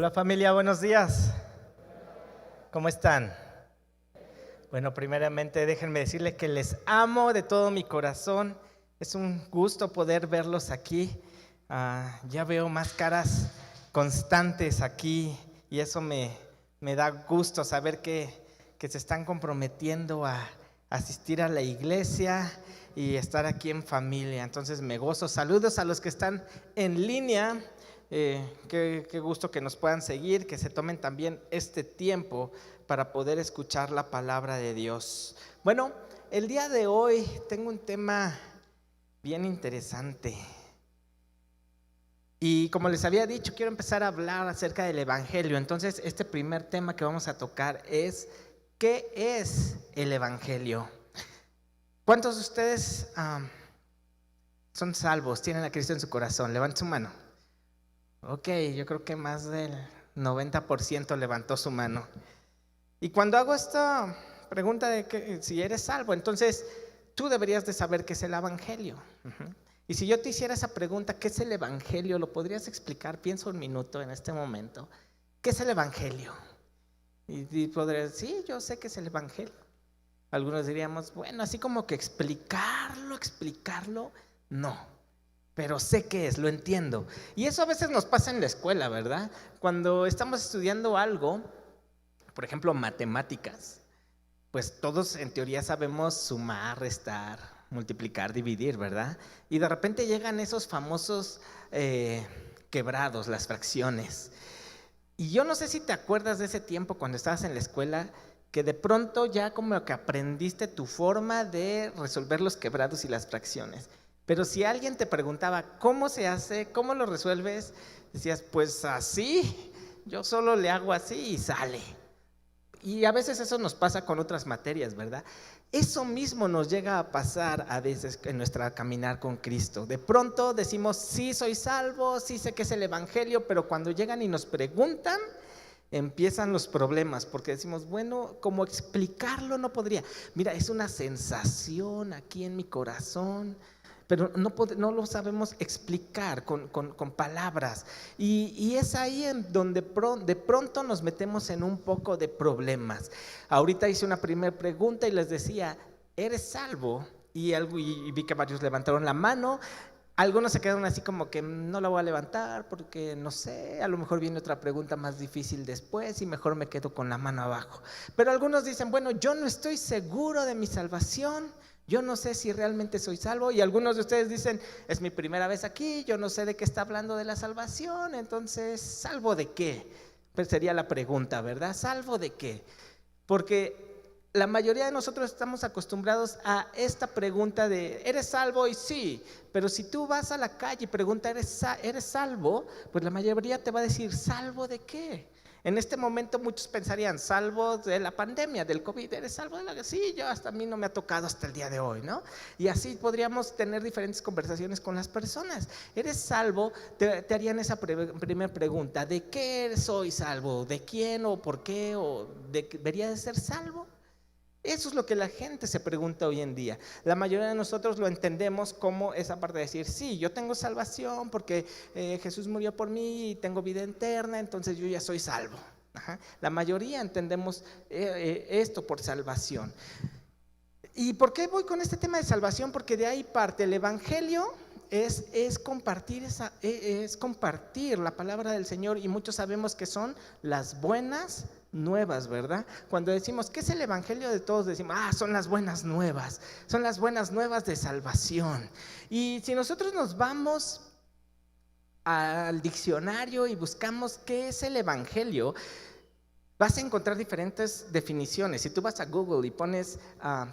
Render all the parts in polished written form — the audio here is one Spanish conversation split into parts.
Hola familia, buenos días. ¿Cómo están? Bueno, primeramente déjenme decirles que les amo de todo mi corazón. Es un gusto poder verlos aquí. Ya veo más caras constantes aquí y eso me da gusto saber que se están comprometiendo a asistir a la iglesia y estar aquí en familia. Entonces me gozo. Saludos a los que están en línea. Qué gusto que nos puedan seguir, que se tomen también este tiempo para poder escuchar la palabra de Dios. Bueno, el día de hoy tengo un tema bien interesante. Y como les había dicho, quiero empezar a hablar acerca del Evangelio. Entonces, este primer tema que vamos a tocar es: ¿qué es el Evangelio? ¿Cuántos de ustedes son salvos, tienen a Cristo en su corazón? Levanten su mano. Ok, yo creo que más del 90% levantó su mano. Y cuando hago esta pregunta de que si eres salvo, entonces tú deberías de saber qué es el Evangelio. Y si yo te hiciera esa pregunta, ¿qué es el Evangelio? ¿Lo podrías explicar? Piensa un minuto en este momento. ¿Qué es el Evangelio? Y podrías decir, sí, yo sé qué es el Evangelio. Algunos diríamos, bueno, así como que explicarlo, no. Pero sé qué es, lo entiendo. Y eso a veces nos pasa en la escuela, ¿verdad? Cuando estamos estudiando algo, por ejemplo, matemáticas, pues todos en teoría sabemos sumar, restar, multiplicar, dividir, ¿verdad? Y de repente llegan esos famosos quebrados, las fracciones. Y yo no sé si te acuerdas de ese tiempo cuando estabas en la escuela, que de pronto ya como que aprendiste tu forma de resolver los quebrados y las fracciones. Pero si alguien te preguntaba cómo se hace, cómo lo resuelves, decías, pues así, yo solo le hago así y sale. Y a veces eso nos pasa con otras materias, ¿verdad? Eso mismo nos llega a pasar a veces en nuestra caminar con Cristo. De pronto decimos, sí soy salvo, sí sé que es el Evangelio, pero cuando llegan y nos preguntan, empiezan los problemas, porque decimos, bueno, ¿cómo explicarlo? No podría. Mira, es una sensación aquí en mi corazón, pero no lo sabemos explicar con palabras. Y es ahí en donde de pronto nos metemos en un poco de problemas. Ahorita hice una primera pregunta y les decía, ¿eres salvo? Y vi que varios levantaron la mano. Algunos se quedaron así como que no la voy a levantar porque no sé, a lo mejor viene otra pregunta más difícil después y mejor me quedo con la mano abajo. Pero algunos dicen, bueno, yo no estoy seguro de mi salvación, yo no sé si realmente soy salvo. Y algunos de ustedes dicen, es mi primera vez aquí, yo no sé de qué está hablando de la salvación, entonces, ¿salvo de qué? Pues sería la pregunta, ¿verdad? ¿Salvo de qué? Porque la mayoría de nosotros estamos acostumbrados a esta pregunta de, ¿eres salvo? Y sí, pero si tú vas a la calle y preguntas, ¿eres salvo? Pues la mayoría te va a decir, ¿salvo de qué? En este momento muchos pensarían, salvo de la pandemia, del COVID, ¿eres salvo de la? Sí, yo hasta a mí no me ha tocado hasta el día de hoy, ¿no? Y así podríamos tener diferentes conversaciones con las personas. ¿Eres salvo? Te harían esa primera pregunta, ¿de qué soy salvo? ¿De quién o por qué? ¿O debería de ser salvo? Eso es lo que la gente se pregunta hoy en día. La mayoría de nosotros lo entendemos como esa parte de decir, sí, yo tengo salvación porque Jesús murió por mí y tengo vida eterna, entonces yo ya soy salvo. Ajá. La mayoría entendemos esto por salvación. ¿Y por qué voy con este tema de salvación? Porque de ahí parte el Evangelio. Es compartir la palabra del Señor, y muchos sabemos que son las buenas nuevas, ¿verdad? Cuando decimos, ¿qué es el Evangelio? De todos decimos, son las buenas nuevas de salvación. Y si nosotros nos vamos al diccionario y buscamos qué es el Evangelio, vas a encontrar diferentes definiciones. Si tú vas a Google y pones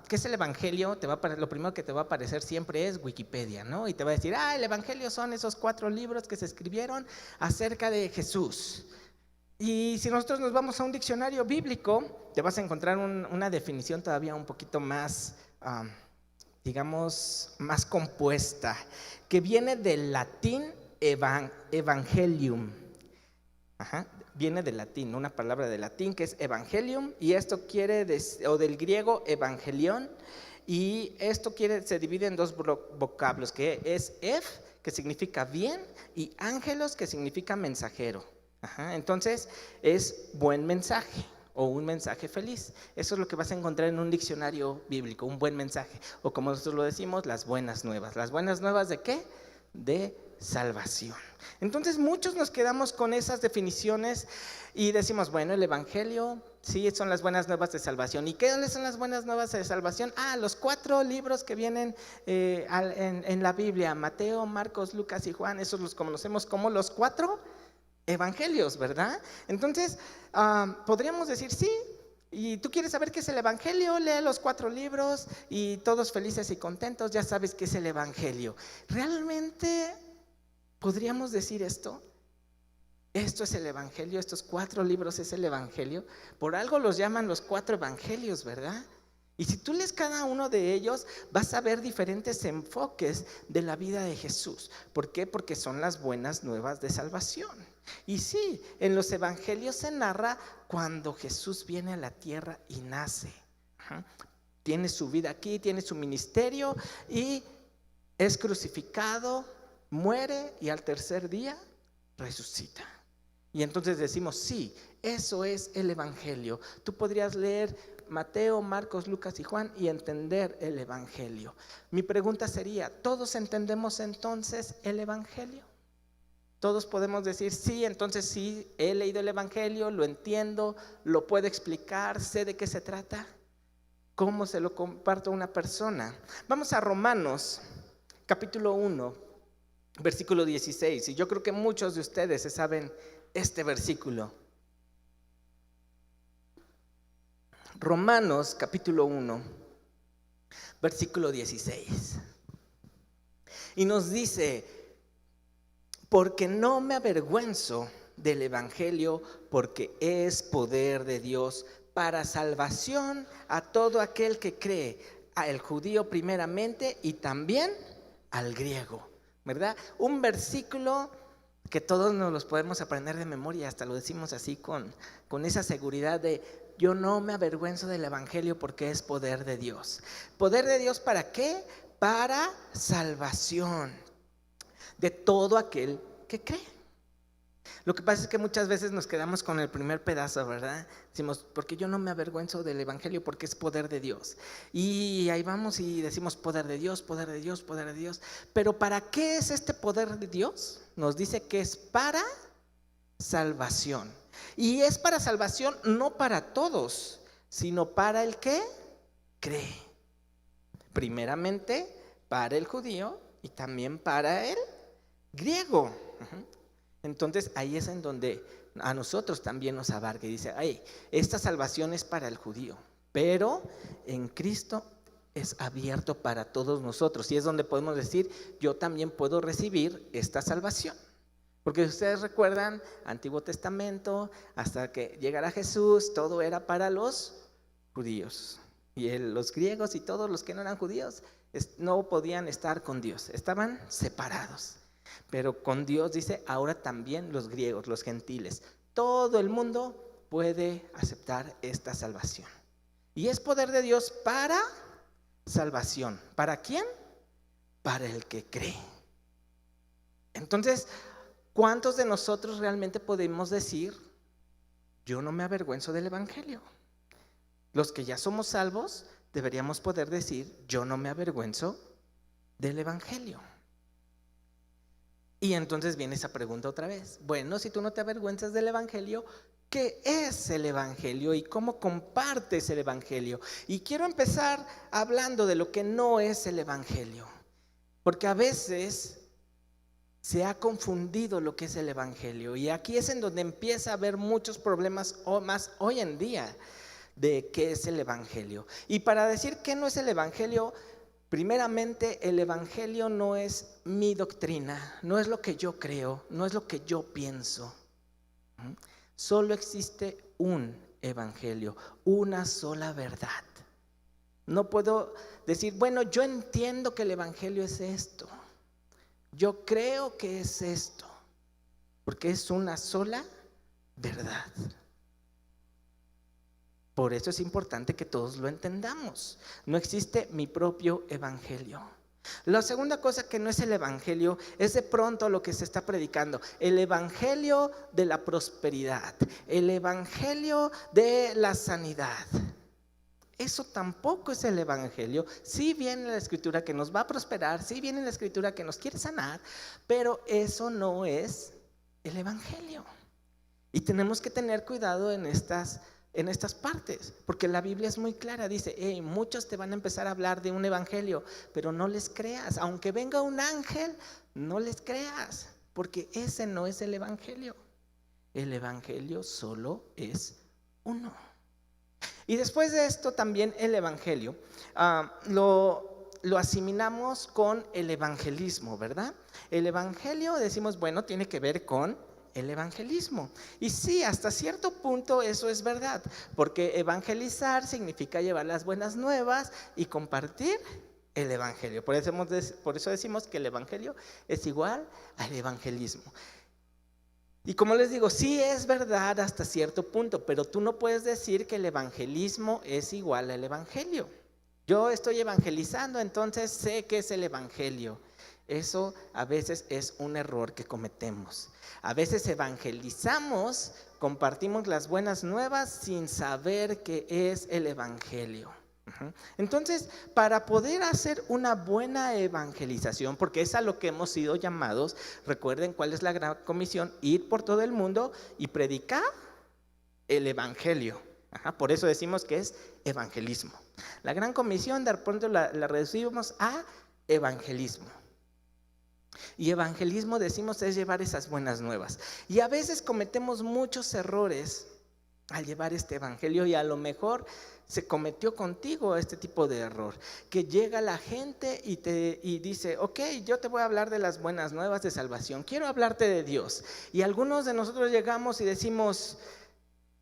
¿qué es el Evangelio? Lo primero que te va a aparecer siempre es Wikipedia, ¿no? Y te va a decir, el Evangelio son esos 4 libros que se escribieron acerca de Jesús. Y si nosotros nos vamos a un diccionario bíblico, te vas a encontrar una definición todavía un poquito más, digamos, más compuesta, que viene del latín evangelium. Ajá. Viene del latín, una palabra del latín que es evangelium, y esto o del griego evangelion, y esto se divide en 2 vocablos, que es que significa bien, y ángelos, que significa mensajero. Ajá, entonces es buen mensaje o un mensaje feliz. Eso es lo que vas a encontrar en un diccionario bíblico, un buen mensaje. O como nosotros lo decimos, las buenas nuevas. ¿Las buenas nuevas de qué? De salvación. Entonces muchos nos quedamos con esas definiciones y decimos, bueno, el evangelio, sí, son las buenas nuevas de salvación. ¿Y qué son las buenas nuevas de salvación? Los 4 libros que vienen en la Biblia, Mateo, Marcos, Lucas y Juan, esos los conocemos como los 4 evangelios, ¿verdad? Entonces, podríamos decir, sí, y tú quieres saber qué es el evangelio, lee los 4 libros y todos felices y contentos, ya sabes qué es el evangelio. ¿Realmente podríamos decir esto? Esto es el evangelio, estos 4 libros es el evangelio. Por algo los llaman los 4 evangelios, ¿verdad? Y si tú lees cada uno de ellos, vas a ver diferentes enfoques de la vida de Jesús. ¿Por qué? Porque son las buenas nuevas de salvación. Y sí, en los evangelios se narra cuando Jesús viene a la tierra y nace. Tiene su vida aquí, tiene su ministerio y es crucificado, muere y al tercer día resucita. Y entonces decimos, sí, eso es el evangelio. Tú podrías leer Mateo, Marcos, Lucas y Juan y entender el evangelio. Mi pregunta sería, ¿todos entendemos entonces el evangelio? Todos podemos decir, sí, entonces sí, he leído el evangelio, lo entiendo, lo puedo explicar, sé de qué se trata. ¿Cómo se lo comparto a una persona? Vamos a Romanos, capítulo 1, versículo 16. Y yo creo que muchos de ustedes se saben este versículo. Romanos, capítulo 1, versículo 16. Y nos dice, porque no me avergüenzo del evangelio, porque es poder de Dios para salvación a todo aquel que cree, al judío primeramente y también al griego, ¿verdad? Un versículo que todos nos los podemos aprender de memoria, hasta lo decimos así con esa seguridad de yo no me avergüenzo del evangelio porque es poder de Dios. ¿Poder de Dios para qué? Para salvación de todo aquel que cree. Lo que pasa es que muchas veces nos quedamos con el primer pedazo, ¿verdad? Decimos, porque yo no me avergüenzo del evangelio porque es poder de Dios. Y ahí vamos y decimos poder de Dios, poder de Dios, poder de Dios. Pero ¿para qué es este poder de Dios? Nos dice que es para salvación. Y es para salvación no para todos, sino para el que cree. Primeramente para el judío y también para el griego. Entonces ahí es en donde a nosotros también nos abarca y dice, esta salvación es para el judío, pero en Cristo es abierto para todos nosotros. Y es donde podemos decir, yo también puedo recibir esta salvación. Porque ustedes recuerdan, Antiguo Testamento, hasta que llegara Jesús, todo era para los judíos. Y los griegos y todos los que no eran judíos no podían estar con Dios, estaban separados. Pero con Dios dice, ahora también los griegos, los gentiles, todo el mundo puede aceptar esta salvación. Y es poder de Dios para salvación. ¿Para quién? Para el que cree. Entonces, ¿cuántos de nosotros realmente podemos decir, yo no me avergüenzo del evangelio? Los que ya somos salvos deberíamos poder decir, yo no me avergüenzo del evangelio. Y entonces viene esa pregunta otra vez. Bueno, si tú no te avergüenzas del evangelio, ¿qué es el evangelio y cómo compartes el evangelio? Y quiero empezar hablando de lo que no es el evangelio, porque a veces se ha confundido lo que es el evangelio, y aquí es en donde empieza a haber muchos problemas más hoy en día de qué es el evangelio. Y para decir qué no es el evangelio, primeramente, el evangelio no es mi doctrina, no es lo que yo creo, no es lo que yo pienso. Solo existe un evangelio, una sola verdad. No puedo decir, bueno, yo entiendo que el evangelio es esto, yo creo que es esto, porque es una sola verdad. Por eso es importante que todos lo entendamos. No existe mi propio evangelio. La segunda cosa que no es el evangelio es de pronto lo que se está predicando, el evangelio de la prosperidad, el evangelio de la sanidad. Eso tampoco es el evangelio. Sí viene la escritura que nos va a prosperar, sí viene la escritura que nos quiere sanar, pero eso no es el evangelio. Y tenemos que tener cuidado en estas partes, porque la Biblia es muy clara, dice, muchos te van a empezar a hablar de un evangelio, pero no les creas, aunque venga un ángel, no les creas, porque ese no es el evangelio. El evangelio solo es uno. Y después de esto también el evangelio lo asimilamos con el evangelismo, ¿verdad? El evangelio, decimos, bueno, tiene que ver con el evangelismo. Y sí, hasta cierto punto eso es verdad, porque evangelizar significa llevar las buenas nuevas y compartir el evangelio. Por eso decimos que el evangelio es igual al evangelismo. Y como les digo, sí es verdad hasta cierto punto, pero tú no puedes decir que el evangelismo es igual al evangelio. Yo estoy evangelizando, entonces sé que es el evangelio. Eso a veces es un error que cometemos. A veces evangelizamos, compartimos las buenas nuevas sin saber qué es el evangelio. Entonces, para poder hacer una buena evangelización, porque es a lo que hemos sido llamados, recuerden cuál es la gran comisión: ir por todo el mundo y predicar el evangelio. Por eso decimos que es evangelismo. La gran comisión de pronto la reducimos a evangelismo. Y evangelismo, decimos, es llevar esas buenas nuevas. Y a veces cometemos muchos errores al llevar este evangelio, y a lo mejor se cometió contigo este tipo de error, que llega la gente y dice, ok, yo te voy a hablar de las buenas nuevas de salvación, quiero hablarte de Dios. Y algunos de nosotros llegamos y decimos,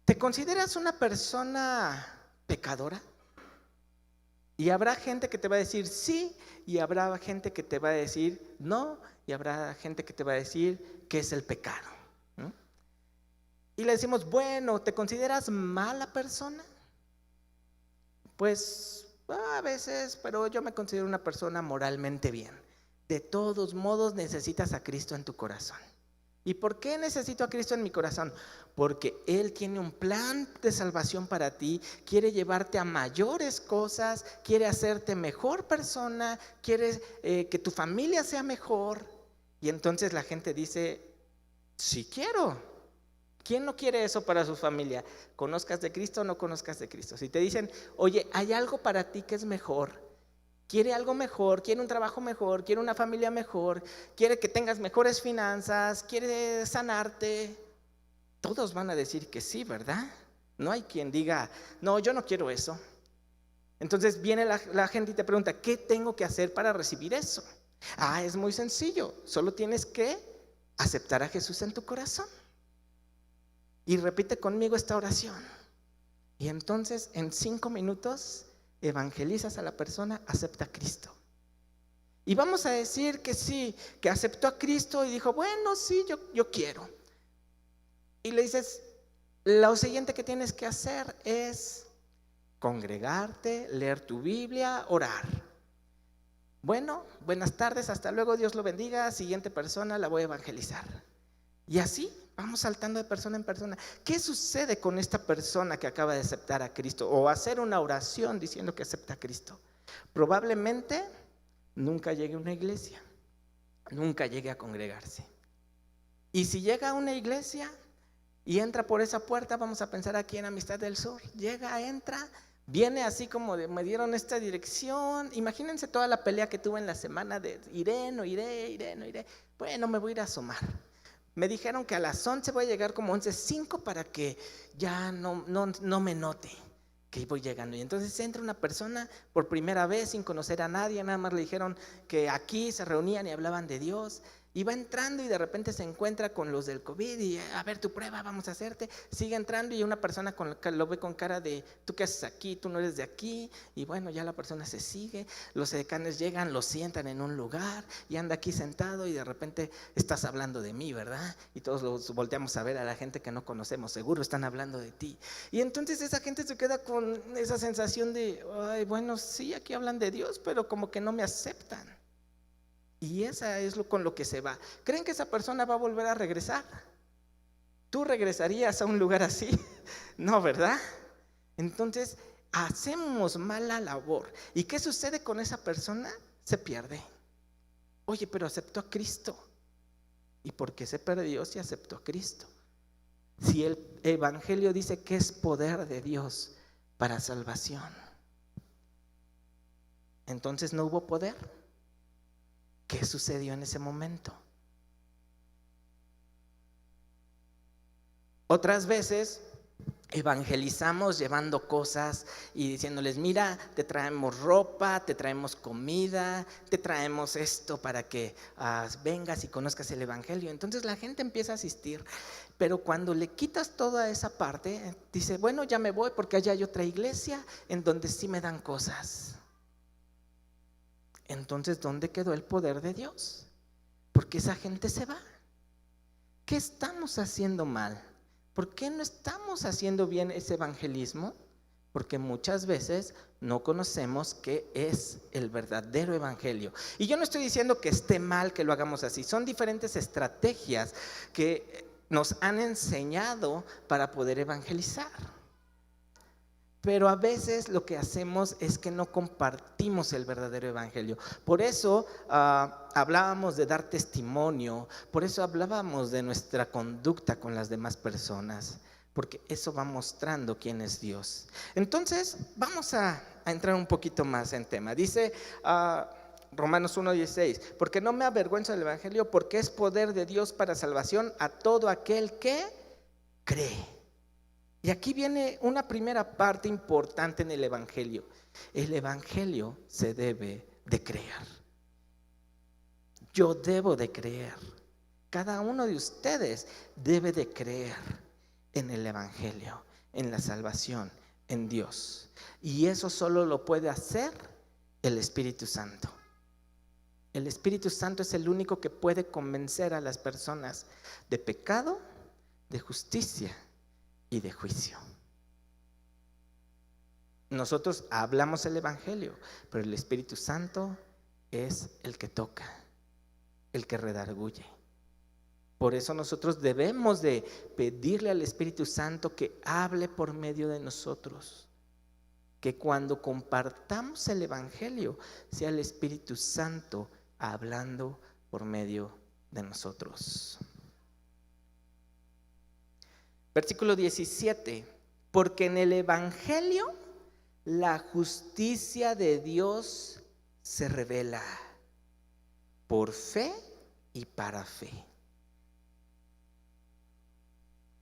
¿te consideras una persona pecadora? Y habrá gente que te va a decir sí, y habrá gente que te va a decir no, y habrá gente que te va a decir qué es el pecado, ¿no? Y le decimos, bueno, ¿te consideras mala persona? Pues a veces, pero yo me considero una persona moralmente bien. De todos modos necesitas a Cristo en tu corazón. ¿Y por qué necesito a Cristo en mi corazón? Porque Él tiene un plan de salvación para ti, quiere llevarte a mayores cosas, quiere hacerte mejor persona, quiere que tu familia sea mejor. Y entonces la gente dice, sí quiero. ¿Quién no quiere eso para su familia? ¿Conozcas de Cristo o no conozcas de Cristo? Si te dicen, oye, hay algo para ti que es mejor, quiere algo mejor, quiere un trabajo mejor, quiere una familia mejor, quiere que tengas mejores finanzas, quiere sanarte, todos van a decir que sí, ¿verdad? No hay quien diga, no, yo no quiero eso. Entonces viene la gente y te pregunta, ¿qué tengo que hacer para recibir eso? Es muy sencillo, solo tienes que aceptar a Jesús en tu corazón. Y repite conmigo esta oración. Y entonces en 5 minutos evangelizas a la persona, acepta a Cristo. Y vamos a decir que sí, que aceptó a Cristo y dijo, bueno, sí, yo quiero. Y le dices, lo siguiente que tienes que hacer es congregarte, leer tu Biblia, orar. Bueno, buenas tardes, hasta luego, Dios lo bendiga, siguiente persona, la voy a evangelizar. Y así vamos saltando de persona en persona. ¿Qué sucede con esta persona que acaba de aceptar a Cristo o hacer una oración diciendo que acepta a Cristo? Probablemente nunca llegue a una iglesia, nunca llegue a congregarse. Y si llega a una iglesia y entra por esa puerta, vamos a pensar aquí en Amistad del Sur, llega, entra, viene así como de, me dieron esta dirección. Imagínense toda la pelea que tuve en la semana de iré, no iré. Bueno, me voy a ir a asomar. Me dijeron que a las 11 voy a llegar como 11:05 para que ya no me note que voy llegando. Y entonces entra una persona por primera vez sin conocer a nadie, nada más le dijeron que aquí se reunían y hablaban de Dios. Y va entrando y de repente se encuentra con los del COVID y a ver tu prueba, vamos a hacerte. Sigue entrando y una persona lo ve con cara de ¿tú qué haces aquí? Tú no eres de aquí. Y bueno, ya la persona se sigue. Los edecanes llegan, lo sientan en un lugar y anda aquí sentado y de repente estás hablando de mí, ¿verdad? Y todos los volteamos a ver a la gente que no conocemos, seguro están hablando de ti. Y entonces esa gente se queda con esa sensación de, ay, bueno, sí, aquí hablan de Dios, pero como que no me aceptan. Y esa es con lo que se va. ¿Creen que esa persona va a volver a regresar? ¿Tú regresarías a un lugar así? No, ¿verdad? Entonces, hacemos mala labor. ¿Y qué sucede con esa persona? Se pierde. Oye, pero aceptó a Cristo. ¿Y por qué se perdió si aceptó a Cristo? Si el Evangelio dice que es poder de Dios para salvación, entonces no hubo poder. ¿Qué sucedió en ese momento? Otras veces evangelizamos llevando cosas y diciéndoles: mira, te traemos ropa, te traemos comida, te traemos esto para que vengas y conozcas el Evangelio. Entonces la gente empieza a asistir, pero cuando le quitas toda esa parte, dice: bueno, ya me voy porque allá hay otra iglesia en donde sí me dan cosas. Entonces, ¿dónde quedó el poder de Dios? Porque esa gente se va. ¿Qué estamos haciendo mal? ¿Por qué no estamos haciendo bien ese evangelismo? Porque muchas veces no conocemos qué es el verdadero evangelio. Y yo no estoy diciendo que esté mal que lo hagamos así. Son diferentes estrategias que nos han enseñado para poder evangelizar. Pero a veces lo que hacemos es que no compartimos el verdadero evangelio. Por eso hablábamos de dar testimonio, por eso hablábamos de nuestra conducta con las demás personas, porque eso va mostrando quién es Dios. Entonces vamos a entrar un poquito más en tema. Dice Romanos 1:16: porque no me avergüenzo del evangelio, porque es poder de Dios para salvación a todo aquel que cree. Y aquí viene una primera parte importante en el evangelio. El evangelio se debe de creer. Yo debo de creer. Cada uno de ustedes debe de creer en el evangelio, en la salvación, en Dios. Y eso solo lo puede hacer el Espíritu Santo. El Espíritu Santo es el único que puede convencer a las personas de pecado, de justicia y de juicio. Nosotros hablamos el evangelio, pero el Espíritu Santo es el que toca, el que redarguye. Por eso nosotros debemos de pedirle al Espíritu Santo que hable por medio de nosotros, que cuando compartamos el evangelio sea el Espíritu Santo hablando por medio de nosotros. Versículo 17: porque en el evangelio la justicia de Dios se revela por fe y para fe.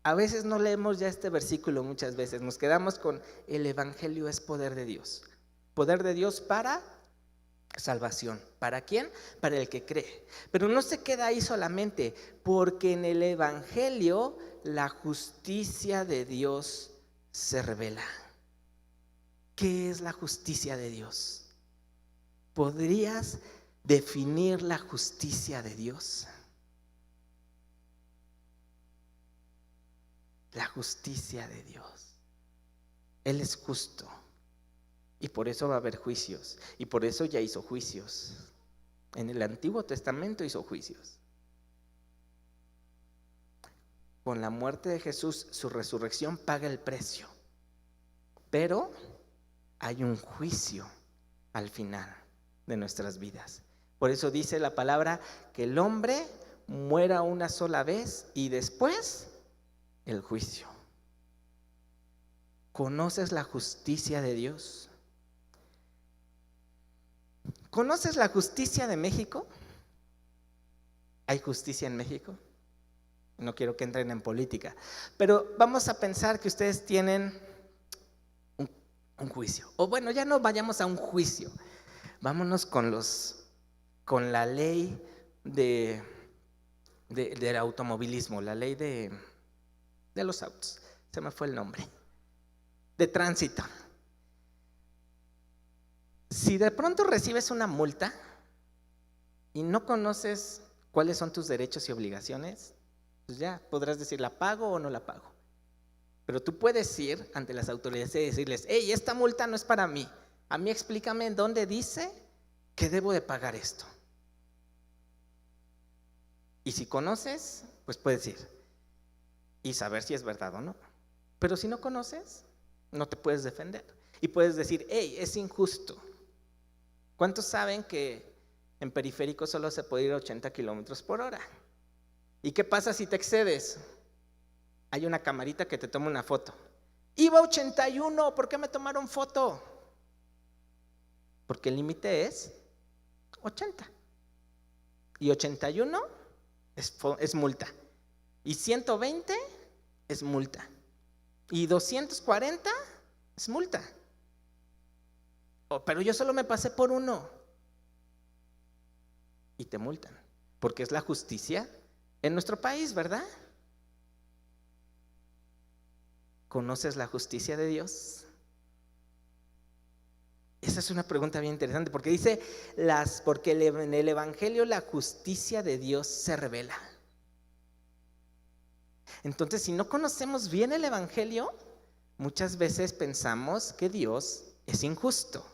A veces no leemos ya este versículo, muchas veces nos quedamos con el evangelio es poder de Dios. Poder de Dios para salvación. ¿Para quién? Para el que cree. Pero no se queda ahí solamente, porque en el evangelio la justicia de Dios se revela. ¿Qué es la justicia de Dios? ¿Podrías definir la justicia de Dios? La justicia de Dios. Él es justo. Y por eso va a haber juicios. Y por eso ya hizo juicios. En el Antiguo Testamento hizo juicios. Con la muerte de Jesús, su resurrección paga el precio. Pero hay un juicio al final de nuestras vidas. Por eso dice la palabra que el hombre muera una sola vez y después el juicio. ¿Conoces la justicia de Dios? ¿Conoces la justicia de México? ¿Hay justicia en México? No quiero que entren en política, pero vamos a pensar que ustedes tienen un juicio. O bueno, ya no vayamos a un juicio. Vámonos con la ley del automovilismo, la ley de los autos. Se me fue el nombre. De tránsito. Si de pronto recibes una multa y no conoces cuáles son tus derechos y obligaciones, pues ya podrás decir, ¿la pago o no la pago? Pero tú puedes ir ante las autoridades y decirles: hey, esta multa no es para mí. A mí explícame en dónde dice que debo de pagar esto. Y si conoces, pues puedes ir y saber si es verdad o no. Pero si no conoces, no te puedes defender. Y puedes decir, hey, es injusto. ¿Cuántos saben que en periférico solo se puede ir a 80 kilómetros por hora? ¿Y qué pasa si te excedes? Hay una camarita que te toma una foto. Iba a 81, ¿por qué me tomaron foto? Porque el límite es 80. Y 81 es multa. Y 120 es multa. Y 240 es multa. Pero yo solo me pasé por uno. Y te multan. Porque es la justicia en nuestro país, ¿verdad? ¿Conoces la justicia de Dios? Esa es una pregunta bien interesante, porque dice, porque en el Evangelio la justicia de Dios se revela. Entonces, si no conocemos bien el Evangelio, muchas veces pensamos que Dios es injusto.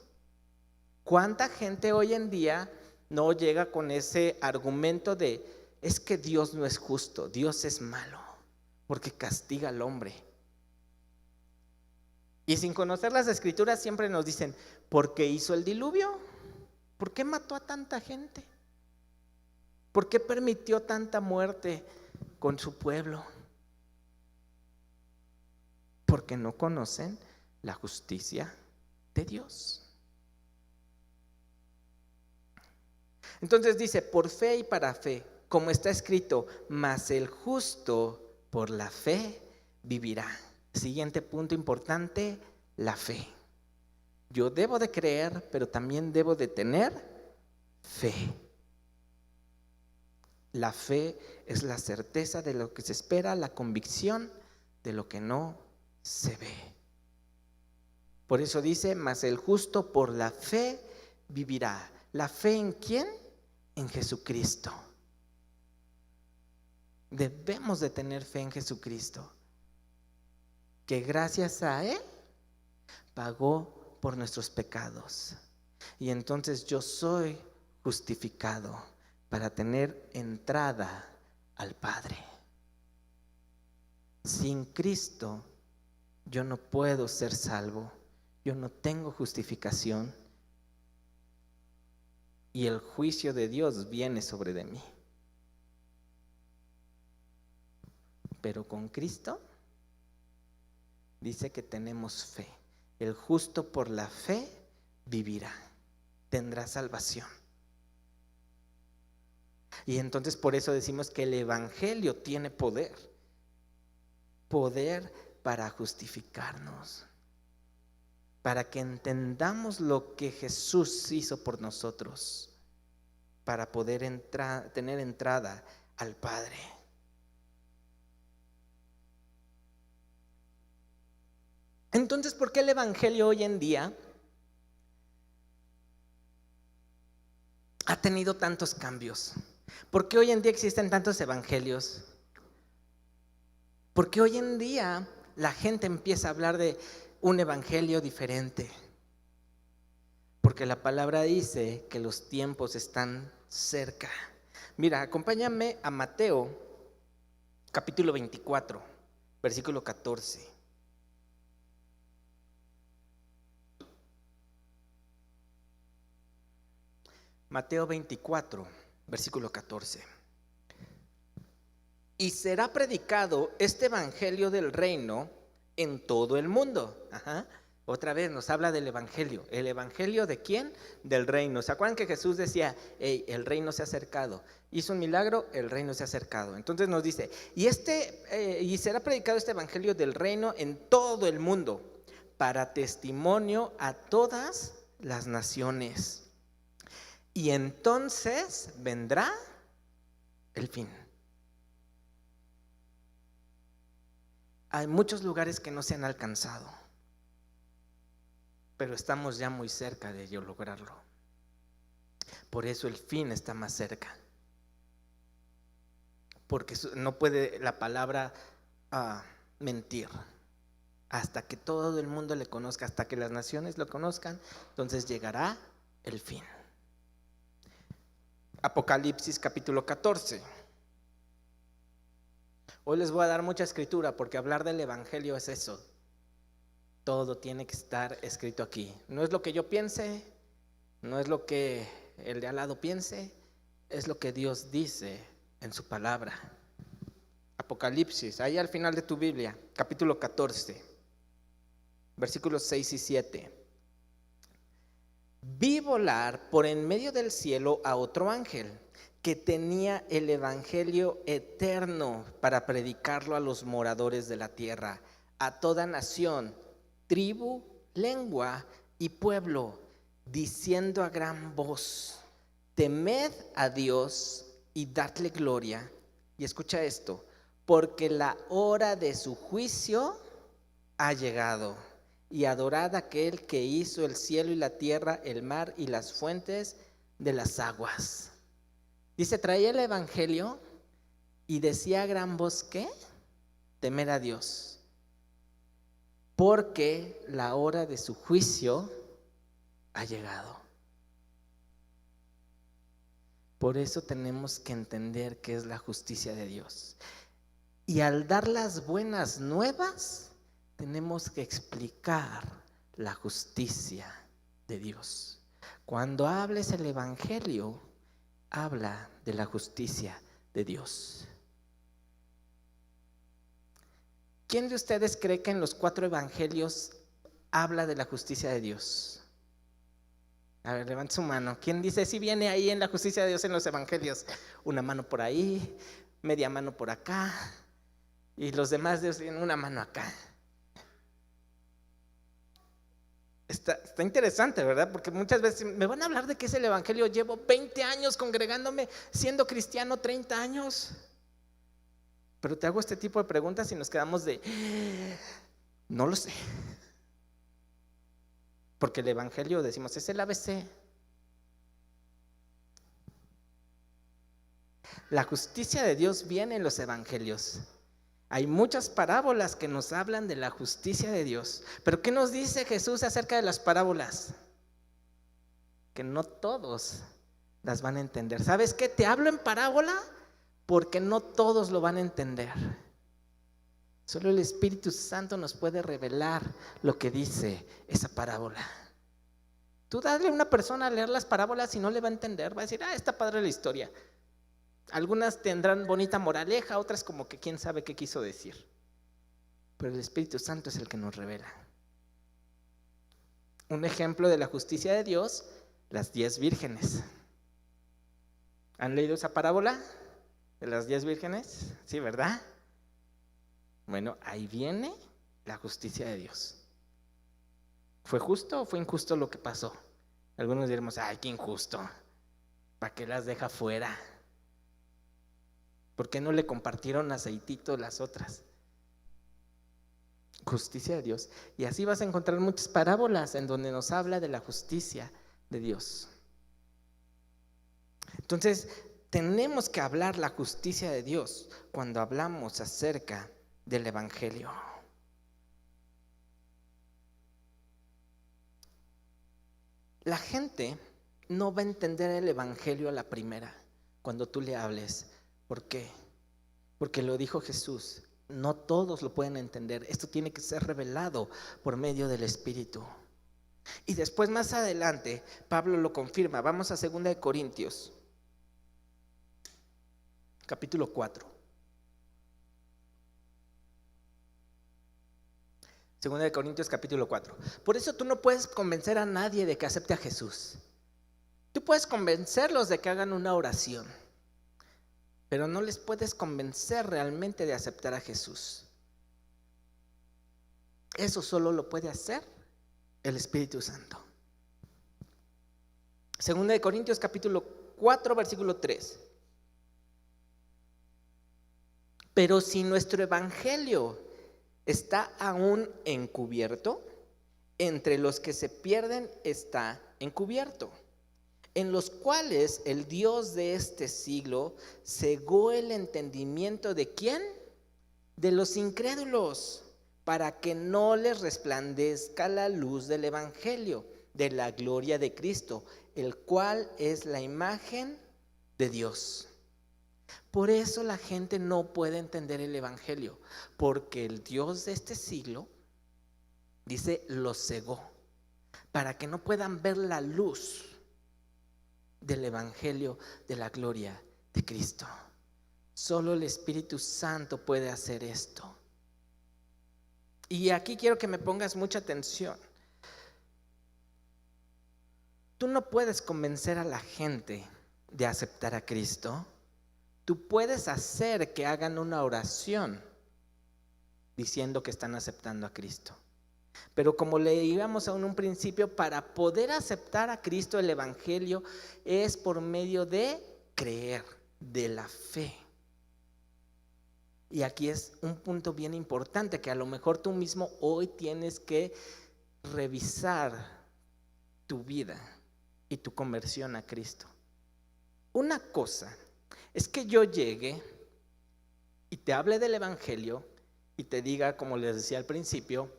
¿Cuánta gente hoy en día no llega con ese argumento de, es que Dios no es justo, Dios es malo, porque castiga al hombre? Y sin conocer las escrituras siempre nos dicen, ¿por qué hizo el diluvio? ¿Por qué mató a tanta gente? ¿Por qué permitió tanta muerte con su pueblo? Porque no conocen la justicia de Dios. Entonces dice, por fe y para fe, como está escrito, mas el justo por la fe vivirá. Siguiente punto importante, la fe. Yo debo de creer, pero también debo de tener fe. La fe es la certeza de lo que se espera, la convicción de lo que no se ve. Por eso dice, mas el justo por la fe vivirá. ¿La fe en quién? En Jesucristo. Debemos de tener fe en Jesucristo, que gracias a Él pagó por nuestros pecados. Y entonces yo soy justificado para tener entrada al Padre. Sin Cristo yo no puedo ser salvo, yo no tengo justificación y el juicio de Dios viene sobre de mí. Pero con Cristo dice que tenemos fe. El justo por la fe vivirá, tendrá salvación. Y entonces por eso decimos que el Evangelio tiene poder para justificarnos, para que entendamos lo que Jesús hizo por nosotros, para poder tener entrada al Padre. Entonces, ¿por qué el Evangelio hoy en día ha tenido tantos cambios? ¿Por qué hoy en día existen tantos evangelios? ¿Por qué hoy en día la gente empieza a hablar de un evangelio diferente? Porque la palabra dice que los tiempos están cerca. Mira, acompáñame a Mateo, capítulo 24, versículo 14. Mateo 24, versículo 14. Y será predicado este evangelio del reino en todo el mundo. Otra vez nos habla del evangelio. ¿El evangelio de quién? Del reino. ¿Se acuerdan que Jesús decía, hey, el reino se ha acercado? Hizo un milagro, el reino se ha acercado. Entonces nos dice, y será predicado este evangelio del reino en todo el mundo, para testimonio a todas las naciones. Y entonces vendrá el fin. Hay muchos lugares que no se han alcanzado, pero estamos ya muy cerca de ello lograrlo. Por eso el fin está más cerca. Porque no puede la palabra mentir. Hasta que todo el mundo le conozca, hasta que las naciones lo conozcan, entonces llegará el fin. Apocalipsis capítulo 14. Hoy les voy a dar mucha escritura porque hablar del evangelio es eso. Todo tiene que estar escrito aquí. No es lo que yo piense, no es lo que el de al lado piense, es lo que Dios dice en su palabra. Apocalipsis, ahí al final de tu Biblia, capítulo 14, versículos 6 y 7. Vi volar por en medio del cielo a otro ángel que tenía el evangelio eterno para predicarlo a los moradores de la tierra, a toda nación, tribu, lengua y pueblo, diciendo a gran voz: temed a Dios y dadle gloria. Y escucha esto: porque la hora de su juicio ha llegado, y adorad a aquel que hizo el cielo y la tierra, el mar y las fuentes de las aguas. Dice, traía el evangelio y decía a gran voz, ¿qué? Temer a Dios, porque la hora de su juicio ha llegado. Por eso tenemos que entender qué es la justicia de Dios. Y al dar las buenas nuevas, tenemos que explicar la justicia de Dios. Cuando hables el evangelio, habla de la justicia de Dios. ¿Quién de ustedes cree que en los 4 evangelios habla de la justicia de Dios? A ver, levante su mano. ¿Quién dice si viene ahí en la justicia de Dios en los evangelios? Una mano por ahí, media mano por acá, y los demás Dios tienen una mano acá. Está interesante, ¿verdad? Porque muchas veces me van a hablar de qué es el evangelio. Llevo 20 años congregándome, siendo cristiano 30 años. Pero te hago este tipo de preguntas y nos quedamos de, no lo sé. Porque el evangelio, decimos, es el ABC. La justicia de Dios viene en los evangelios. Hay muchas parábolas que nos hablan de la justicia de Dios. Pero ¿qué nos dice Jesús acerca de las parábolas? Que no todos las van a entender. ¿Sabes qué? Te hablo en parábola porque no todos lo van a entender. Solo el Espíritu Santo nos puede revelar lo que dice esa parábola. Tú dale a una persona a leer las parábolas y no le va a entender. Va a decir, está padre la historia. Algunas tendrán bonita moraleja, otras como que quién sabe qué quiso decir. Pero el Espíritu Santo es el que nos revela. Un ejemplo de la justicia de Dios, las 10 vírgenes. ¿Han leído esa parábola de las 10 vírgenes? Sí, ¿verdad? Bueno, ahí viene la justicia de Dios. ¿Fue justo o fue injusto lo que pasó? Algunos diremos, qué injusto. ¿Para qué las deja fuera? ¿Por qué no le compartieron aceitito las otras? Justicia de Dios. Y así vas a encontrar muchas parábolas en donde nos habla de la justicia de Dios. Entonces, tenemos que hablar la justicia de Dios cuando hablamos acerca del evangelio. La gente no va a entender el evangelio a la primera cuando tú le hables. ¿Por qué? Porque lo dijo Jesús, no todos lo pueden entender. Esto tiene que ser revelado por medio del Espíritu. Y después, más adelante, Pablo lo confirma. Vamos a 2 Corintios, capítulo 4. 2 Corintios, capítulo 4. Por eso tú no puedes convencer a nadie de que acepte a Jesús. Tú puedes convencerlos de que hagan una oración, pero no les puedes convencer realmente de aceptar a Jesús. Eso solo lo puede hacer el Espíritu Santo. 2 Corintios capítulo 4, versículo 3. Pero si nuestro evangelio está aún encubierto, entre los que se pierden está encubierto, en los cuales el Dios de este siglo cegó el entendimiento ¿de quién? De los incrédulos, para que no les resplandezca la luz del evangelio de la gloria de Cristo, el cual es la imagen de Dios. Por eso la gente no puede entender el evangelio, porque el Dios de este siglo, dice, los cegó, para que no puedan ver la luz del evangelio de la gloria de Cristo. Solo el Espíritu Santo puede hacer esto. Y aquí quiero que me pongas mucha atención. Tú no puedes convencer a la gente de aceptar a Cristo. Tú puedes hacer que hagan una oración diciendo que están aceptando a Cristo. Pero como leíamos en un principio, para poder aceptar a Cristo, el evangelio es por medio de creer, de la fe. Y aquí es un punto bien importante que a lo mejor tú mismo hoy tienes que revisar tu vida y tu conversión a Cristo. Una cosa es que yo llegue y te hable del evangelio y te diga, como les decía al principio,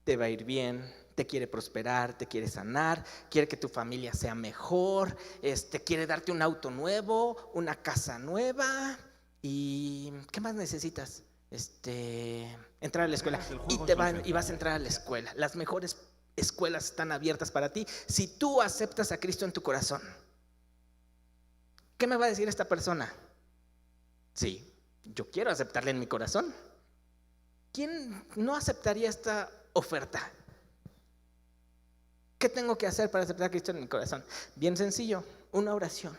te va a ir bien, te quiere prosperar, te quiere sanar, quiere que tu familia sea mejor, quiere darte un auto nuevo, una casa nueva. ¿Y qué más necesitas? Entrar a la escuela. Y vas a entrar a la escuela. Las mejores escuelas están abiertas para ti si tú aceptas a Cristo en tu corazón. ¿Qué me va a decir esta persona? Sí, yo quiero aceptarle en mi corazón. ¿Quién no aceptaría esta oferta? ¿Qué tengo que hacer para aceptar a Cristo en mi corazón? Bien sencillo, una oración.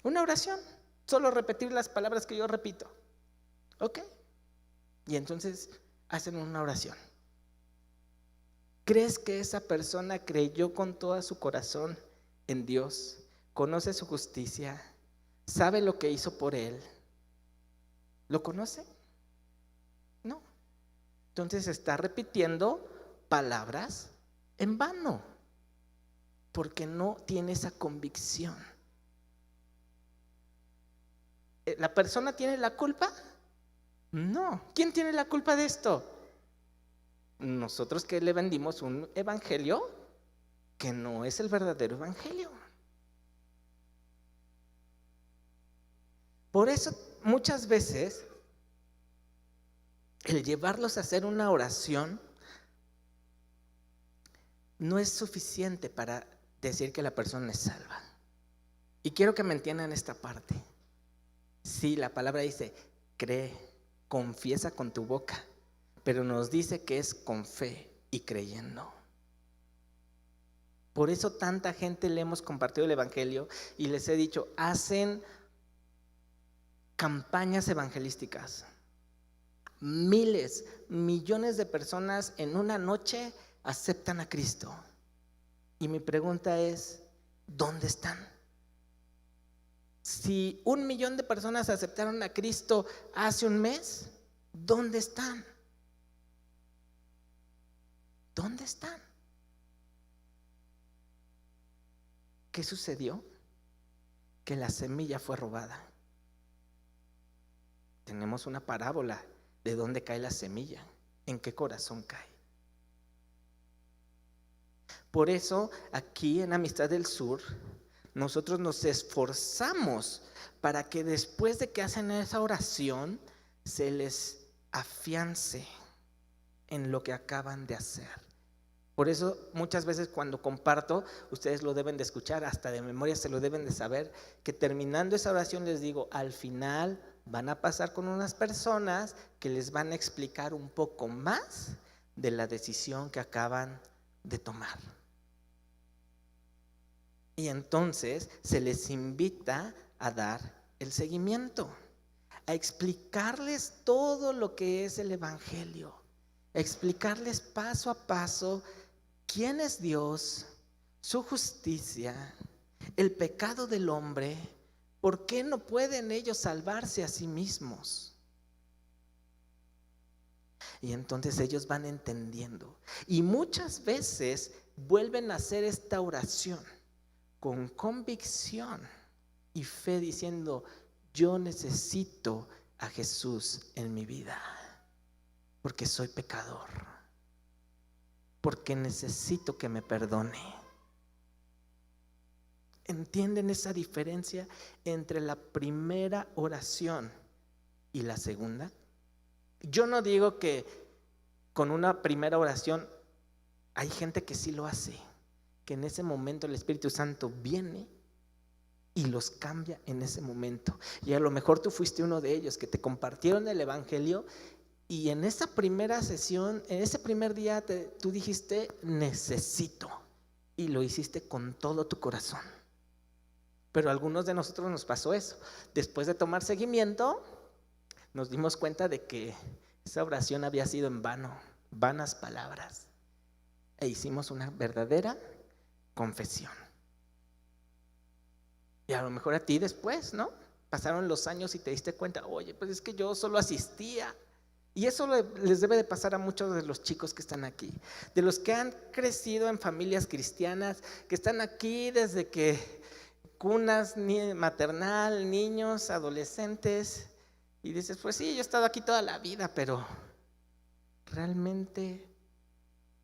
Una oración. Solo repetir las palabras que yo repito. ¿Ok? Y entonces hacen una oración. ¿Crees que esa persona creyó con todo su corazón en Dios? ¿Conoce su justicia? ¿Sabe lo que hizo por él? ¿Lo conoce? No. Entonces está repitiendo palabras en vano, porque no tiene esa convicción. ¿La persona tiene la culpa? No. ¿Quién tiene la culpa de esto? Nosotros que le vendimos un evangelio que no es el verdadero evangelio. Por eso muchas veces el llevarlos a hacer una oración no es suficiente para decir que la persona es salva. Y quiero que me entiendan esta parte. Sí, la palabra dice, cree, confiesa con tu boca, pero nos dice que es con fe y creyendo. Por eso tanta gente le hemos compartido el evangelio y les he dicho, hacen campañas evangelísticas. Miles, millones de personas en una noche aceptan a Cristo. Y mi pregunta es, ¿dónde están? Si 1 millón de personas aceptaron a Cristo hace un mes, ¿dónde están? ¿Dónde están? ¿Qué sucedió? Que la semilla fue robada. Tenemos una parábola de dónde cae la semilla, en qué corazón cae. Por eso aquí en Amistad del Sur nosotros nos esforzamos para que después de que hacen esa oración se les afiance en lo que acaban de hacer. Por eso muchas veces cuando comparto, ustedes lo deben de escuchar, hasta de memoria se lo deben de saber, que terminando esa oración les digo, al final van a pasar con unas personas que les van a explicar un poco más de la decisión que acaban de tomar. Y entonces se les invita a dar el seguimiento, a explicarles todo lo que es el evangelio, a explicarles paso a paso quién es Dios, su justicia, el pecado del hombre, por qué no pueden ellos salvarse a sí mismos. Y entonces ellos van entendiendo. Y muchas veces vuelven a hacer esta oración con convicción y fe diciendo, yo necesito a Jesús en mi vida, porque soy pecador, porque necesito que me perdone. ¿Entienden esa diferencia entre la primera oración y la segunda? Yo no digo que con una primera oración, hay gente que sí lo hace, que en ese momento el Espíritu Santo viene y los cambia en ese momento. Y a lo mejor tú fuiste uno de ellos que te compartieron el Evangelio y en esa primera sesión, en ese primer día tú dijiste necesito, y lo hiciste con todo tu corazón. Pero a algunos de nosotros nos pasó eso. Después de tomar seguimiento, nos dimos cuenta de que esa oración había sido en vano, vanas palabras, e hicimos una verdadera confesión. Y a lo mejor a ti después, ¿no? Pasaron los años y te diste cuenta, oye, pues es que yo solo asistía. Y eso les debe de pasar a muchos de los chicos que están aquí, de los que han crecido en familias cristianas, que están aquí desde que cunas maternal, niños, adolescentes, y dices, pues sí, yo he estado aquí toda la vida, pero ¿realmente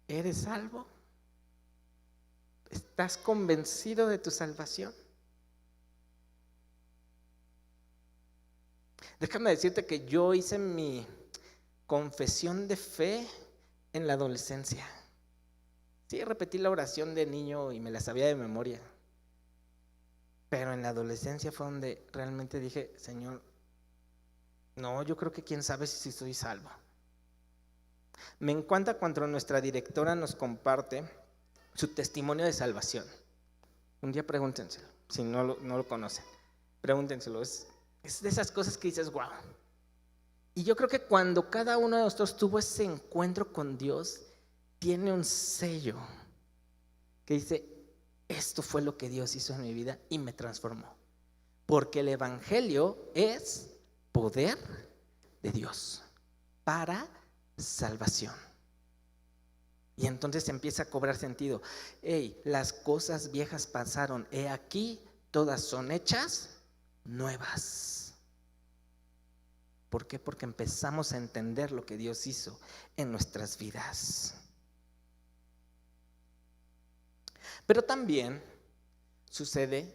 eres salvo? ¿Estás convencido de tu salvación? Déjame decirte que yo hice mi confesión de fe en la adolescencia. Sí, repetí la oración de niño y me la sabía de memoria. Pero en la adolescencia fue donde realmente dije, Señor, no, yo creo que quién sabe si soy salvo. Me encanta cuando nuestra directora nos comparte su testimonio de salvación. Un día pregúntenselo, si no lo conocen, pregúntenselo. Es de esas cosas que dices, wow. Y yo creo que cuando cada uno de nosotros tuvo ese encuentro con Dios, tiene un sello que dice, esto fue lo que Dios hizo en mi vida y me transformó. Porque el Evangelio es poder de Dios para salvación. Y entonces empieza a cobrar sentido. Hey, las cosas viejas pasaron, he aquí, todas son hechas nuevas. ¿Por qué? Porque empezamos a entender lo que Dios hizo en nuestras vidas. Pero también sucede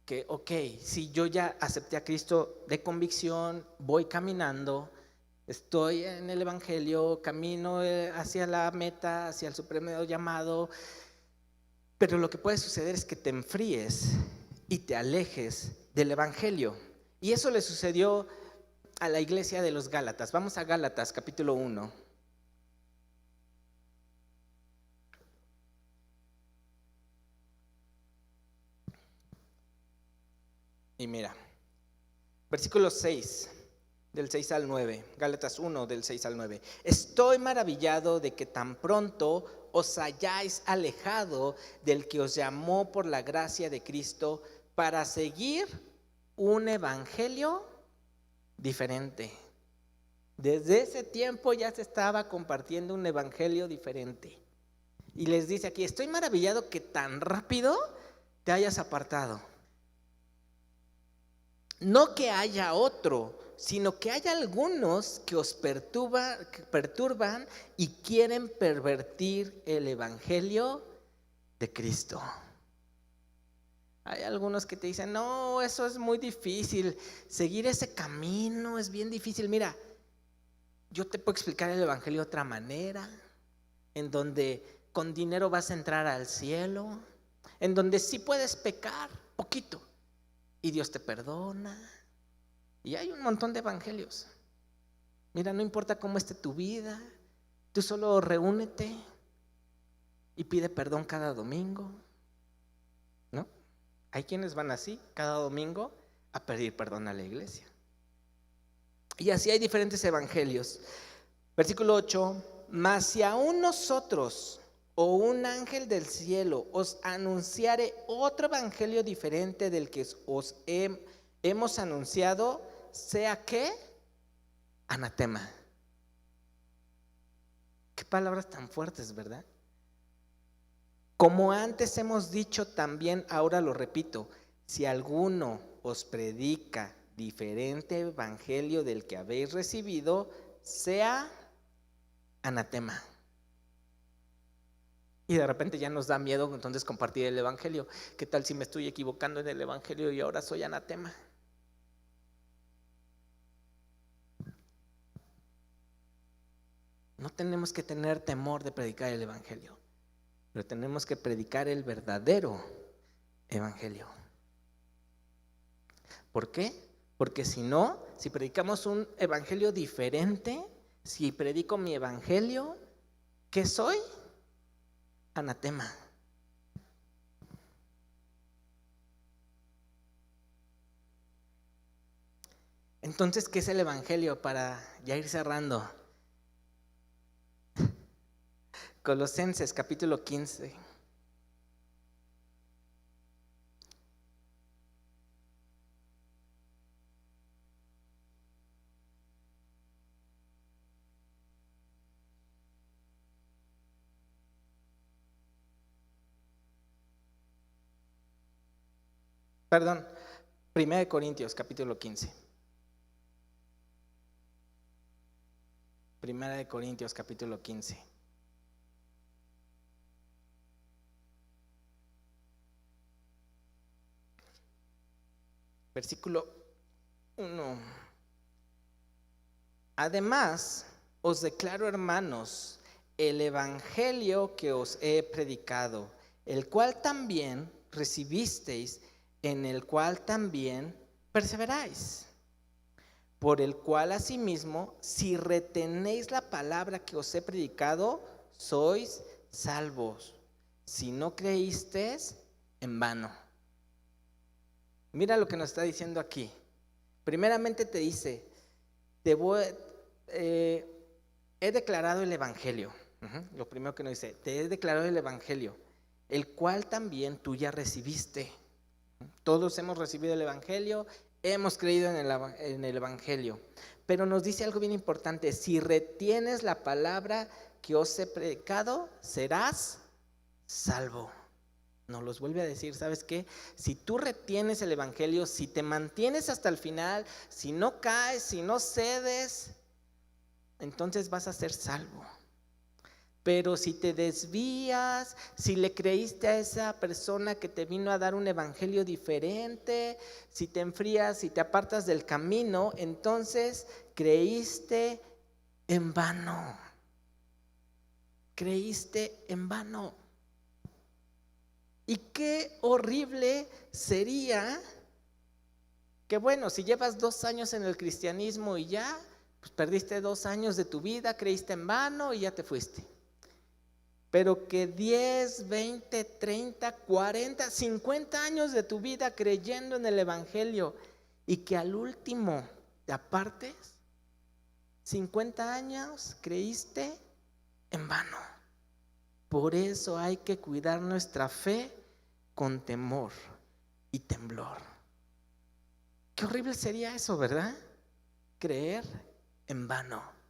que, ok, si yo ya acepté a Cristo de convicción, voy caminando, estoy en el Evangelio, camino hacia la meta, hacia el supremo llamado, pero lo que puede suceder es que te enfríes y te alejes del Evangelio. Y eso le sucedió a la iglesia de los Gálatas. Vamos a Gálatas capítulo 1. Y mira, versículo 6, del 6 al 9, Gálatas 1, del 6 al 9. Estoy maravillado de que tan pronto os hayáis alejado del que os llamó por la gracia de Cristo para seguir un evangelio diferente. Desde ese tiempo ya se estaba compartiendo un evangelio diferente. Y les dice aquí, estoy maravillado que tan rápido te hayas apartado. No que haya otro, sino que hay algunos que os perturban y quieren pervertir el evangelio de Cristo. Hay algunos que te dicen, no, eso es muy difícil, seguir ese camino es bien difícil. Mira, yo te puedo explicar el evangelio de otra manera, en donde con dinero vas a entrar al cielo, en donde sí puedes pecar poquito y Dios te perdona. Y hay un montón de evangelios. Mira, no importa cómo esté tu vida, tú solo reúnete y pide perdón cada domingo, ¿no? Hay quienes van así cada domingo a pedir perdón a la iglesia. Y así hay diferentes evangelios. Versículo 8, mas si aún nosotros o un ángel del cielo os anunciare otro evangelio diferente del que os hemos anunciado, sea que anatema. Qué palabras tan fuertes, ¿verdad? Como antes hemos dicho, también ahora lo repito, si alguno os predica diferente evangelio del que habéis recibido, sea anatema. Y de repente ya nos da miedo entonces compartir el evangelio. ¿Qué tal si me estoy equivocando en el evangelio y ahora soy anatema? No tenemos que tener temor de predicar el evangelio, pero tenemos que predicar el verdadero evangelio. ¿Por qué? Porque si no, si predicamos un evangelio diferente, si predico mi evangelio, ¿qué soy? Anatema. Entonces, ¿qué es el evangelio? Para ya ir cerrando. Colosenses capítulo 15. Perdón, 1 Corintios capítulo 15. 1 Corintios capítulo 15. Versículo 1. Además, os declaro, hermanos, el evangelio que os he predicado, el cual también recibisteis, en el cual también perseveráis, por el cual asimismo, si retenéis la palabra que os he predicado, sois salvos, si no creísteis en vano. Mira lo que nos está diciendo aquí. Primeramente te dice, he declarado el evangelio. Lo primero que nos dice, te he declarado el evangelio, el cual también tú ya recibiste. Todos hemos recibido el evangelio, hemos creído en el evangelio. Pero nos dice algo bien importante: si retienes la palabra que os he predicado, serás salvo. Nos los vuelve a decir, ¿sabes qué? Si tú retienes el evangelio, si te mantienes hasta el final, si no caes, si no cedes, entonces vas a ser salvo. Pero si te desvías, si le creíste a esa persona que te vino a dar un evangelio diferente, si te enfrías, si te apartas del camino, entonces creíste en vano. Creíste en vano. Y qué horrible sería que, bueno, si llevas 2 años en el cristianismo y ya, pues perdiste 2 años de tu vida, creíste en vano y ya te fuiste. Pero que 10, 20, 30, 40, 50 años de tu vida creyendo en el evangelio y que al último te apartes, 50 años creíste en vano. Por eso hay que cuidar nuestra fe con temor y temblor. Qué horrible sería eso, ¿verdad? Creer en vano.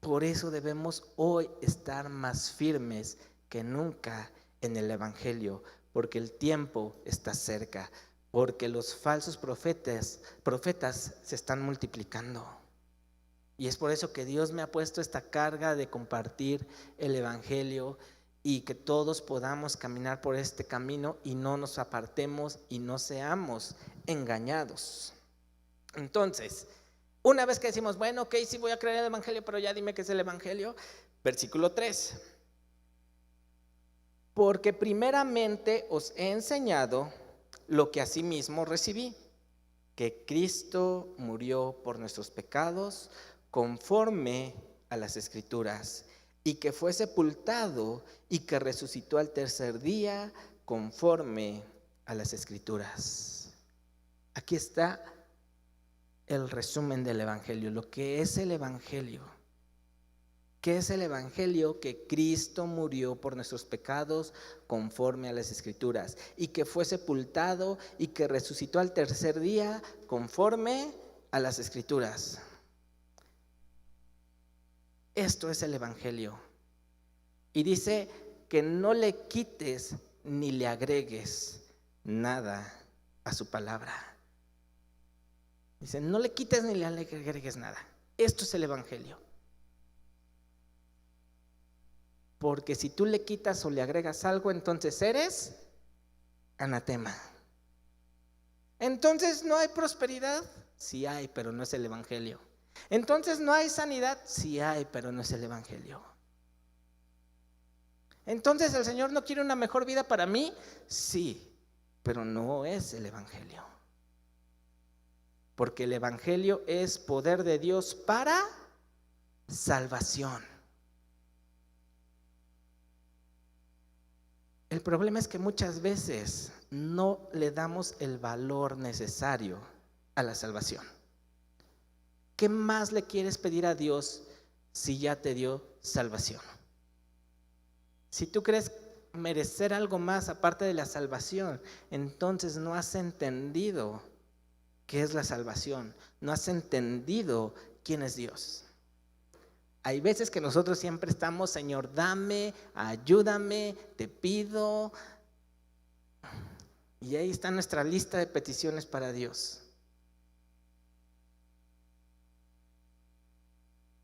Por eso debemos hoy estar más firmes que nunca en el evangelio, porque el tiempo está cerca, porque los falsos profetas se están multiplicando. Y es por eso que Dios me ha puesto esta carga de compartir el evangelio y que todos podamos caminar por este camino y no nos apartemos y no seamos engañados. Entonces, una vez que decimos, bueno, ok, sí voy a creer el evangelio, pero ya dime qué es el evangelio. Versículo 3. Porque primeramente os he enseñado lo que asimismo recibí, que Cristo murió por nuestros pecados conforme a las Escrituras, y que fue sepultado y que resucitó al tercer día conforme a las Escrituras. Aquí está el resumen del evangelio, lo que es el evangelio. ¿Qué es el evangelio? Que Cristo murió por nuestros pecados conforme a las Escrituras, y que fue sepultado y que resucitó al tercer día conforme a las Escrituras. Esto es el evangelio. Y dice que no le quites ni le agregues nada a su palabra. Dice, no le quites ni le agregues nada. Esto es el evangelio. Porque si tú le quitas o le agregas algo, entonces eres anatema. Entonces no hay prosperidad. Sí hay, pero no es el evangelio. Entonces no hay sanidad. Sí hay, pero no es el evangelio. Entonces el Señor no quiere una mejor vida para mí. Sí, pero no es el evangelio. Porque el evangelio es poder de Dios para salvación. El problema es que muchas veces no le damos el valor necesario a la salvación. ¿Qué más le quieres pedir a Dios si ya te dio salvación? Si tú crees merecer algo más aparte de la salvación, entonces no has entendido qué es la salvación, no has entendido quién es Dios. Hay veces que nosotros siempre estamos, Señor, dame, ayúdame, te pido. Y ahí está nuestra lista de peticiones para Dios.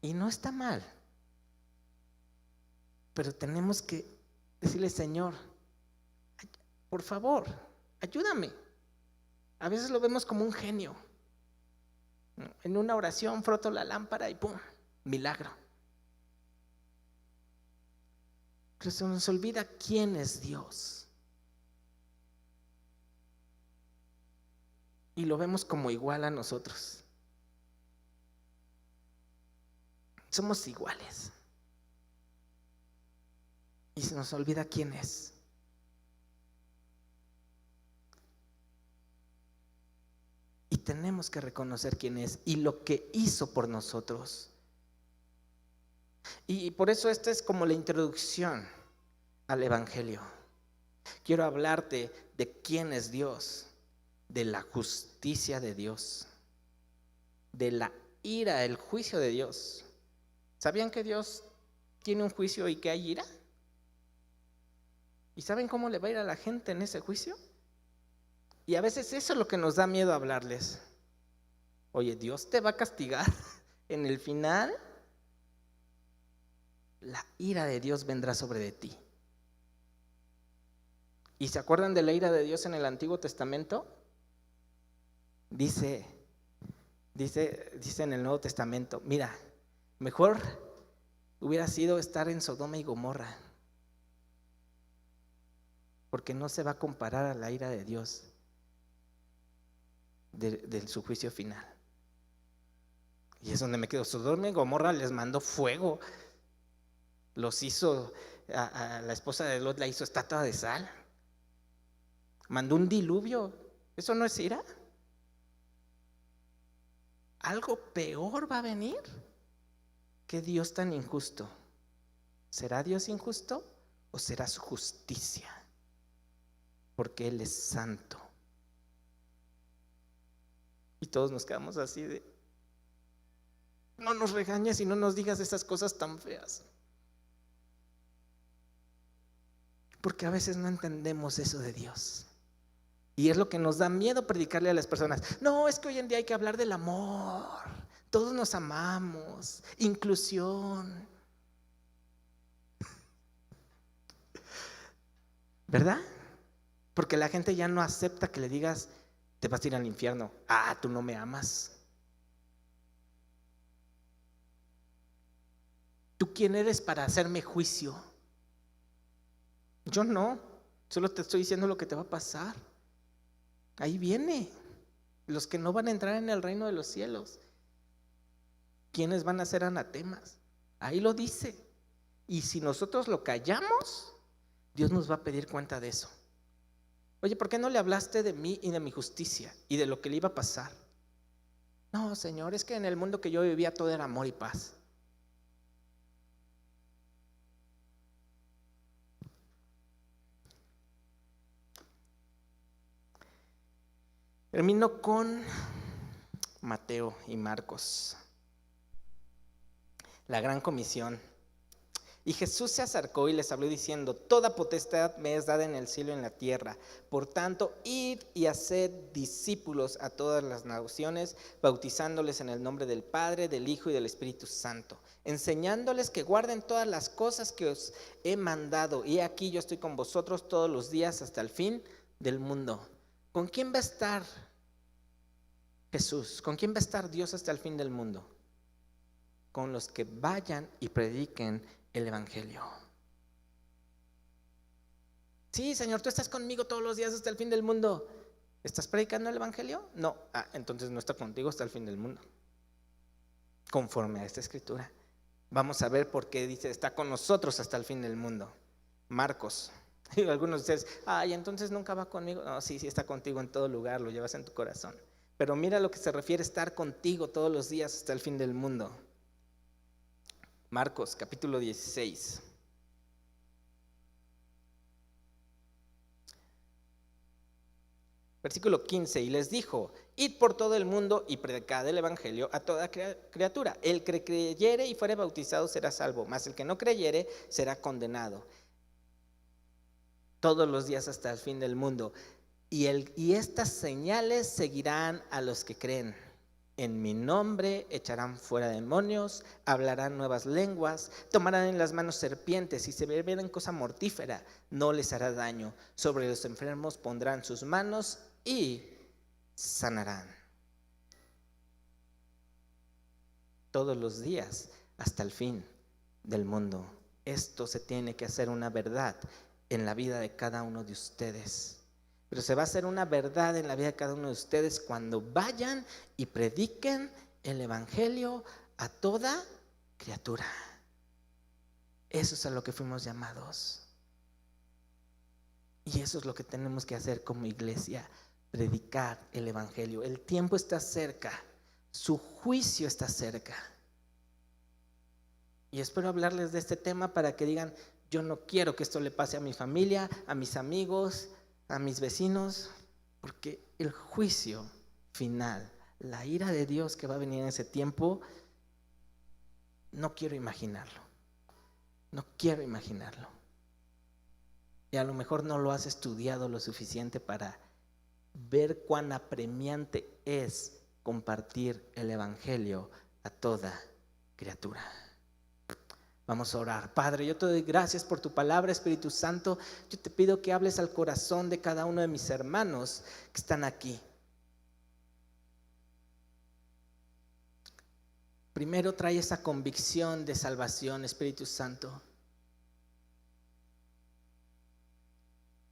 Y no está mal. Pero tenemos que decirle, Señor, por favor, ayúdame. A veces lo vemos como un genio. En una oración froto la lámpara y ¡pum! Milagro. Pero se nos olvida quién es Dios. Y lo vemos como igual a nosotros. Somos iguales. Y se nos olvida quién es. Y tenemos que reconocer quién es y lo que hizo por nosotros. Y por eso esta es como la introducción al evangelio. Quiero hablarte de quién es Dios, de la justicia de Dios, de la ira, el juicio de Dios. ¿Sabían que Dios tiene un juicio y que hay ira? ¿Y saben cómo le va a ir a la gente en ese juicio? Y a veces eso es lo que nos da miedo hablarles. Oye, Dios te va a castigar en el final. La ira de Dios vendrá sobre de ti. ¿Y se acuerdan de la ira de Dios en el Antiguo Testamento? Dice en el Nuevo Testamento, mira, mejor hubiera sido estar en Sodoma y Gomorra, porque no se va a comparar a la ira de Dios de su juicio final. Y es donde me quedo. Sodoma y Gomorra les mandó fuego. Los hizo, a la esposa de Lot la hizo estatua de sal. Mandó un diluvio. ¿Eso no es ira? Algo peor va a venir. ¿Qué Dios tan injusto? ¿Será Dios injusto o será su justicia? Porque Él es santo. Y todos nos quedamos así de, no nos regañes y no nos digas esas cosas tan feas. Porque a veces no entendemos eso de Dios. Y es lo que nos da miedo predicarle a las personas. No, es que hoy en día hay que hablar del amor. Todos nos amamos. Inclusión. ¿Verdad? Porque la gente ya no acepta que le digas, te vas a ir al infierno. Ah, tú no me amas. ¿Tú quién eres para hacerme juicio? Yo no, solo te estoy diciendo lo que te va a pasar. Ahí viene. Los que no van a entrar en el reino de los cielos. ¿Quiénes van a ser anatemas? Ahí lo dice. Y si nosotros lo callamos, Dios nos va a pedir cuenta de eso. Oye, ¿por qué no le hablaste de mí y de mi justicia y de lo que le iba a pasar? No, Señor, es que en el mundo que yo vivía todo era amor y paz. Termino con Mateo y Marcos. La gran comisión. Y Jesús se acercó y les habló diciendo: toda potestad me es dada en el cielo y en la tierra. Por tanto, id y haced discípulos a todas las naciones, bautizándoles en el nombre del Padre, del Hijo y del Espíritu Santo, enseñándoles que guarden todas las cosas que os he mandado. Y aquí yo estoy con vosotros todos los días hasta el fin del mundo. ¿Con quién va a estar Jesús? ¿Con quién va a estar Dios hasta el fin del mundo? Con los que vayan y prediquen el evangelio. Sí, Señor, tú estás conmigo todos los días hasta el fin del mundo. ¿Estás predicando el evangelio? No. Entonces no está contigo hasta el fin del mundo, conforme a esta escritura. Vamos a ver por qué dice: está con nosotros hasta el fin del mundo. Marcos. Y algunos de ustedes: entonces nunca va conmigo. No, sí está contigo en todo lugar, lo llevas en tu corazón. Pero mira lo que se refiere a estar contigo todos los días hasta el fin del mundo. Marcos capítulo 16. Versículo 15: y les dijo: id por todo el mundo y predicad el evangelio a toda criatura. El que creyere y fuere bautizado será salvo, mas el que no creyere será condenado. Todos los días hasta el fin del mundo. Y estas señales seguirán a los que creen. En mi nombre echarán fuera demonios, hablarán nuevas lenguas, tomarán en las manos serpientes, y si bebieren cosa mortífera no les hará daño. Sobre los enfermos pondrán sus manos y sanarán. Todos los días hasta el fin del mundo. Esto se tiene que hacer una verdad en la vida de cada uno de ustedes. Pero se va a hacer una verdad en la vida de cada uno de ustedes cuando vayan y prediquen el evangelio a toda criatura. Eso es a lo que fuimos llamados. Y eso es lo que tenemos que hacer como iglesia: predicar el evangelio. El tiempo está cerca, su juicio está cerca. Y espero hablarles de este tema para que digan: yo no quiero que esto le pase a mi familia, a mis amigos, a mis vecinos, porque el juicio final, la ira de Dios que va a venir en ese tiempo, no quiero imaginarlo. No quiero imaginarlo. Y a lo mejor no lo has estudiado lo suficiente para ver cuán apremiante es compartir el evangelio a toda criatura. Vamos a orar. Padre, yo te doy gracias por tu palabra, Espíritu Santo. Yo te pido que hables al corazón de cada uno de mis hermanos que están aquí. Primero trae esa convicción de salvación, Espíritu Santo.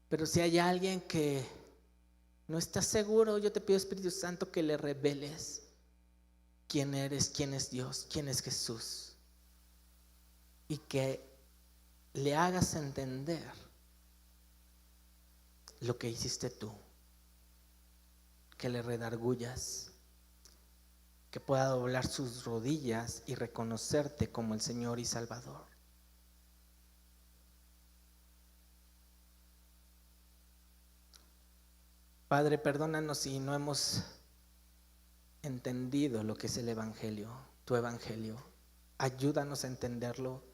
Pero si hay alguien que no está seguro, yo te pido, Espíritu Santo, que le reveles quién eres, quién es Dios, quién es Jesús. Y que le hagas entender lo que hiciste tú. Que le redargullas, que pueda doblar sus rodillas y reconocerte como el Señor y Salvador. Padre, perdónanos si no hemos entendido lo que es el evangelio, tu evangelio. Ayúdanos a entenderlo.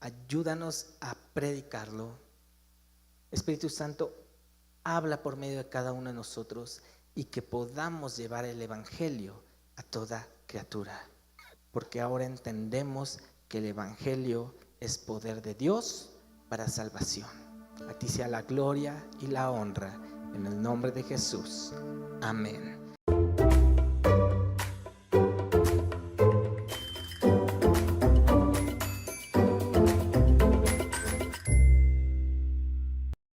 Ayúdanos a predicarlo. Espíritu Santo, habla por medio de cada uno de nosotros y que podamos llevar el evangelio a toda criatura. Porque ahora entendemos que el evangelio es poder de Dios para salvación. A ti sea la gloria y la honra en el nombre de Jesús. Amén.